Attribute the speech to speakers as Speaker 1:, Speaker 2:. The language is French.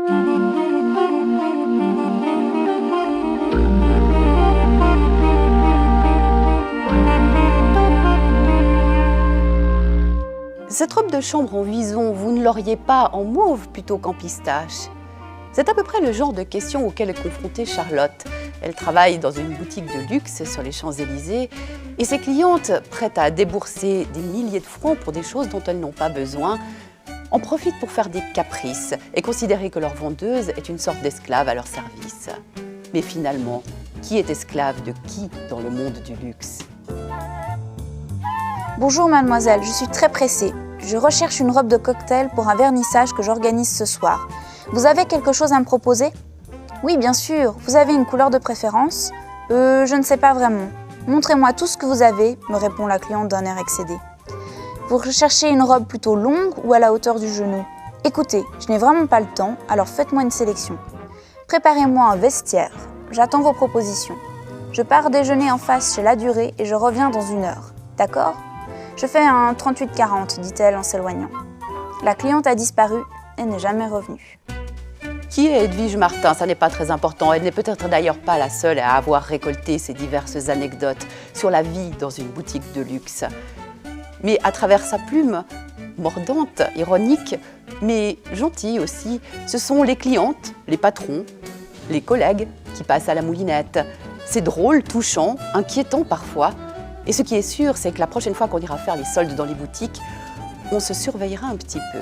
Speaker 1: Cette robe de chambre en vison, vous ne l'auriez pas en mauve plutôt qu'en pistache? C'est à peu près le genre de questions auxquelles est confrontée Charlotte. Elle travaille dans une boutique de luxe sur les Champs-Élysées et ses clientes, prêtes à débourser des milliers de francs pour des choses dont elles n'ont pas besoin, en profitent pour faire des caprices et considérer que leur vendeuse est une sorte d'esclave à leur service. Mais finalement, qui est esclave de qui dans le monde du luxe?
Speaker 2: Bonjour mademoiselle, je suis très pressée. Je recherche une robe de cocktail pour un vernissage que j'organise ce soir. Vous avez quelque chose à me proposer? Oui, bien sûr. Vous avez une couleur de préférence? Je ne sais pas vraiment. Montrez-moi tout ce que vous avez, me répond la cliente d'un air excédé. Vous recherchez une robe plutôt longue ou à la hauteur du genou? Écoutez, je n'ai vraiment pas le temps, alors faites-moi une sélection. Préparez-moi un vestiaire. J'attends vos propositions. Je pars déjeuner en face chez La Durée et je reviens dans 1 heure. D'accord? Je fais un 38-40, dit-elle en s'éloignant. La cliente a disparu et n'est jamais revenue.
Speaker 1: Qui est Edwige Martin? Ça n'est pas très important. Elle n'est peut-être d'ailleurs pas la seule à avoir récolté ces diverses anecdotes sur la vie dans une boutique de luxe. Mais à travers sa plume, mordante, ironique, mais gentille aussi, ce sont les clientes, les patrons, les collègues qui passent à la moulinette. C'est drôle, touchant, inquiétant parfois. Et ce qui est sûr, c'est que la prochaine fois qu'on ira faire les soldes dans les boutiques, on se surveillera un petit peu.